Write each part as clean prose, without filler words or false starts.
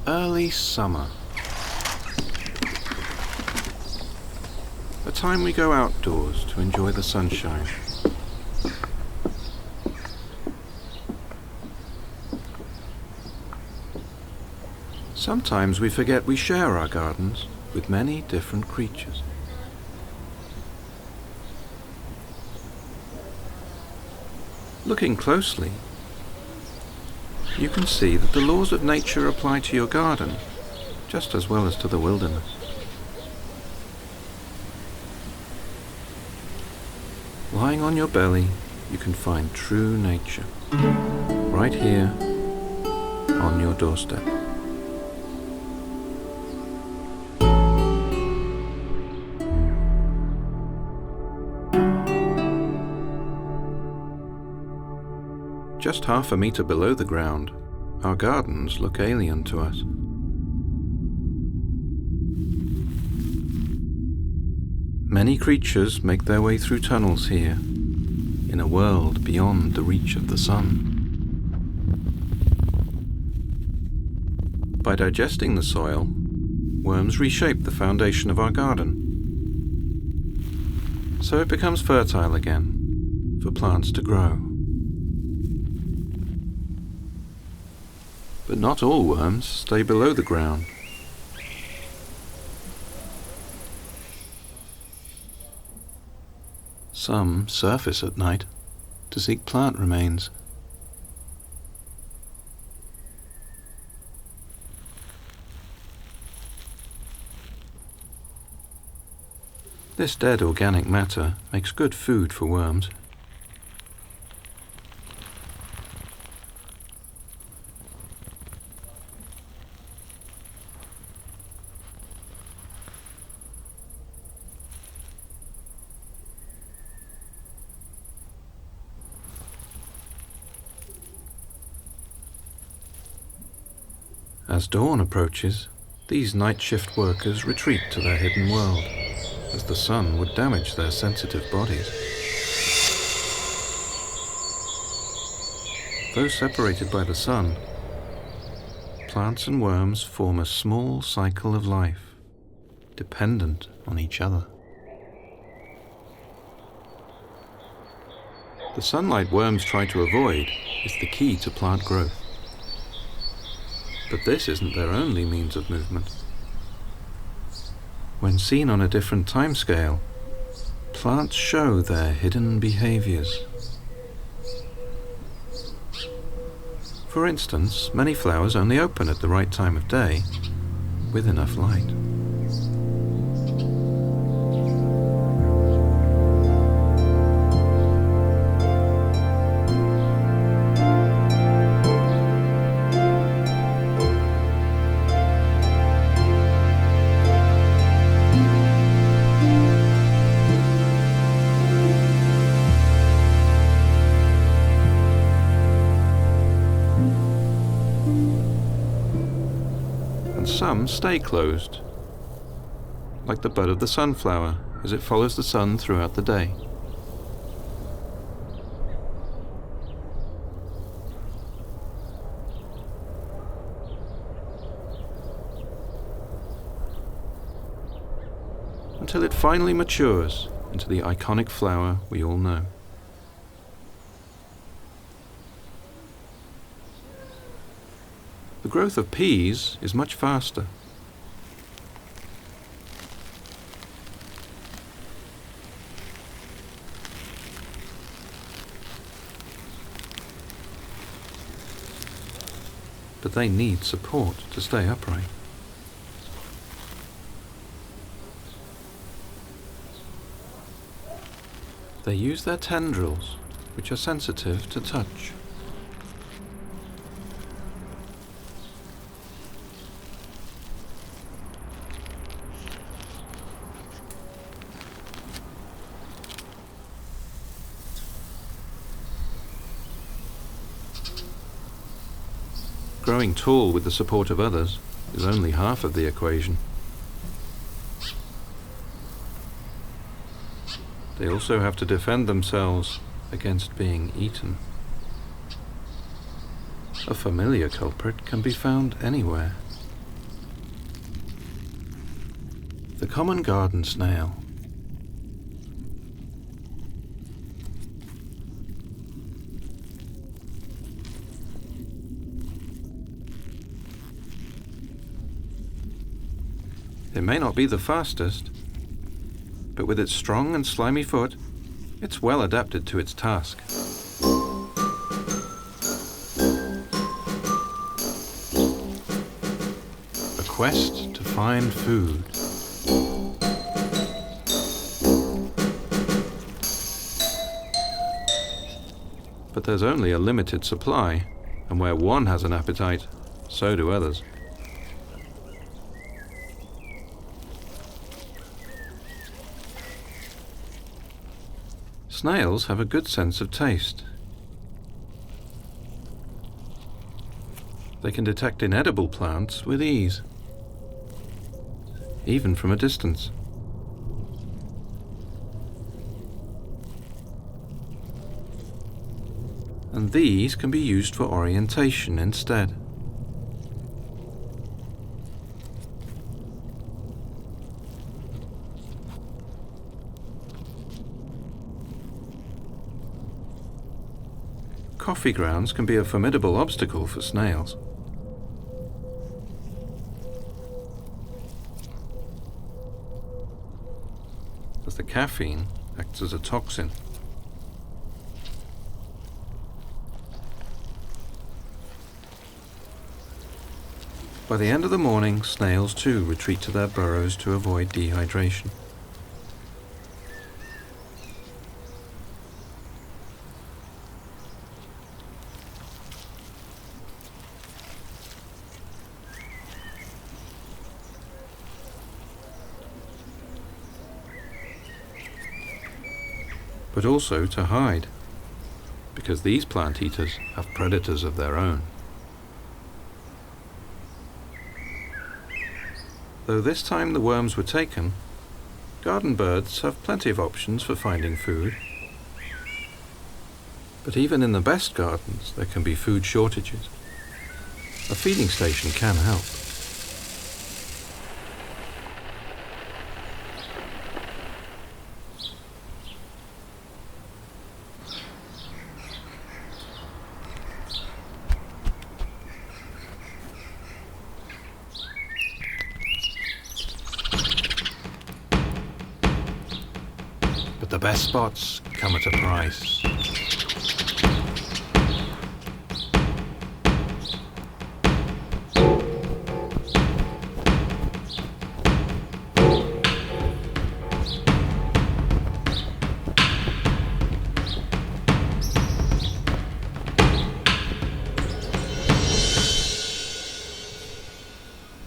Early summer. A time we go outdoors to enjoy the sunshine. Sometimes we forget we share our gardens with many different creatures. Looking closely, you can see that the laws of nature apply to your garden just as well as to the wilderness. Lying on your belly, you can find true nature, right here on your doorstep. Just half a meter below the ground, our gardens look alien to us. Many creatures make their way through tunnels here, in a world beyond the reach of the sun. By digesting the soil, worms reshape the foundation of our garden, so it becomes fertile again for plants to grow. But not all worms stay below the ground. Some surface at night to seek plant remains. This dead organic matter makes good food for worms. As dawn approaches, these night shift workers retreat to their hidden world, as the sun would damage their sensitive bodies. Though separated by the sun, plants and worms form a small cycle of life, dependent on each other. The sunlight worms try to avoid is the key to plant growth. But this isn't their only means of movement. When seen on a different timescale, plants show their hidden behaviors. For instance, many flowers only open at the right time of day, with enough light. Some stay closed, like the bud of the sunflower as it follows the sun throughout the day. Until it finally matures into the iconic flower we all know. The growth of peas is much faster. But they need support to stay upright. They use their tendrils, which are sensitive to touch. Growing tall with the support of others is only half of the equation. They also have to defend themselves against being eaten. A familiar culprit can be found anywhere. The common garden snail. It may not be the fastest, but with its strong and slimy foot, it's well adapted to its task. A quest to find food. But there's only a limited supply, and where one has an appetite, so do others. Snails have a good sense of taste. They can detect inedible plants with ease, even from a distance. And these can be used for orientation instead. Coffee grounds can be a formidable obstacle for snails. As the caffeine acts as a toxin. By the end of the morning, snails too retreat to their burrows to avoid dehydration. But also to hide, because these plant eaters have predators of their own. Though this time the worms were taken, garden birds have plenty of options for finding food. But even in the best gardens, there can be food shortages. A feeding station can help. The best spots come at a price.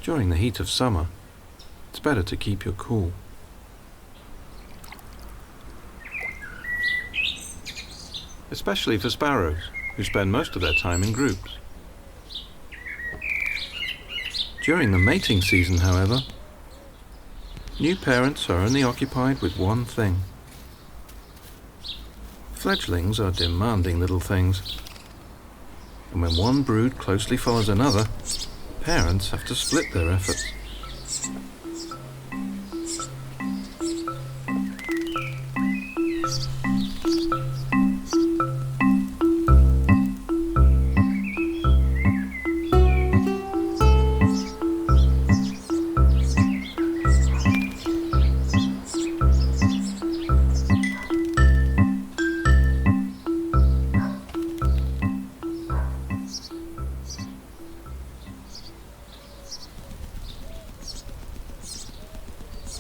During the heat of summer, it's better to keep your cool. Especially for sparrows, who spend most of their time in groups. During the mating season, however, new parents are only occupied with one thing. Fledglings are demanding little things, and when one brood closely follows another, parents have to split their efforts.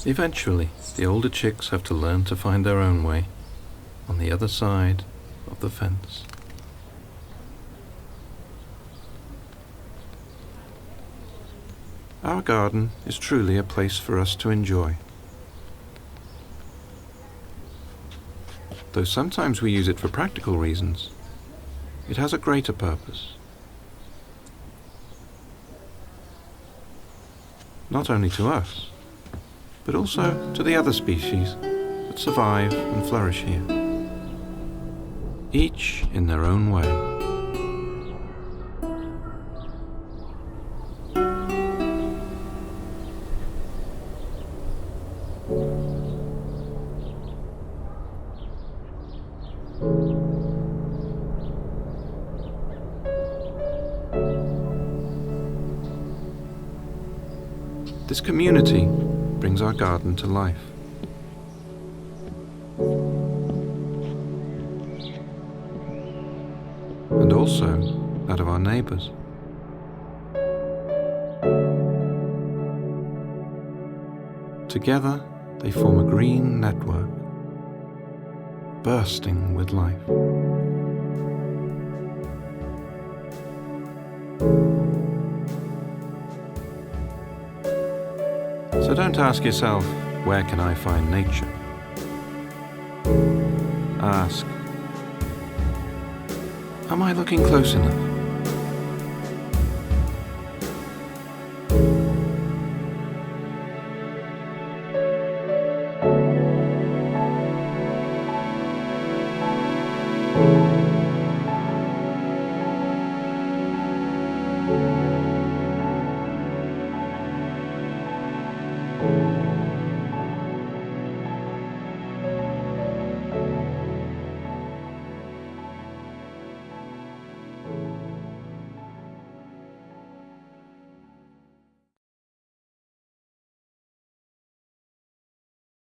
Eventually, the older chicks have to learn to find their own way on the other side of the fence. Our garden is truly a place for us to enjoy. Though sometimes we use it for practical reasons, it has a greater purpose. Not only to us, but also to the other species that survive and flourish here, each in their own way. This community brings our garden to life. And also that of our neighbours. Together they form a green network, bursting with life. So don't ask yourself, where can I find nature? Ask, am I looking close enough?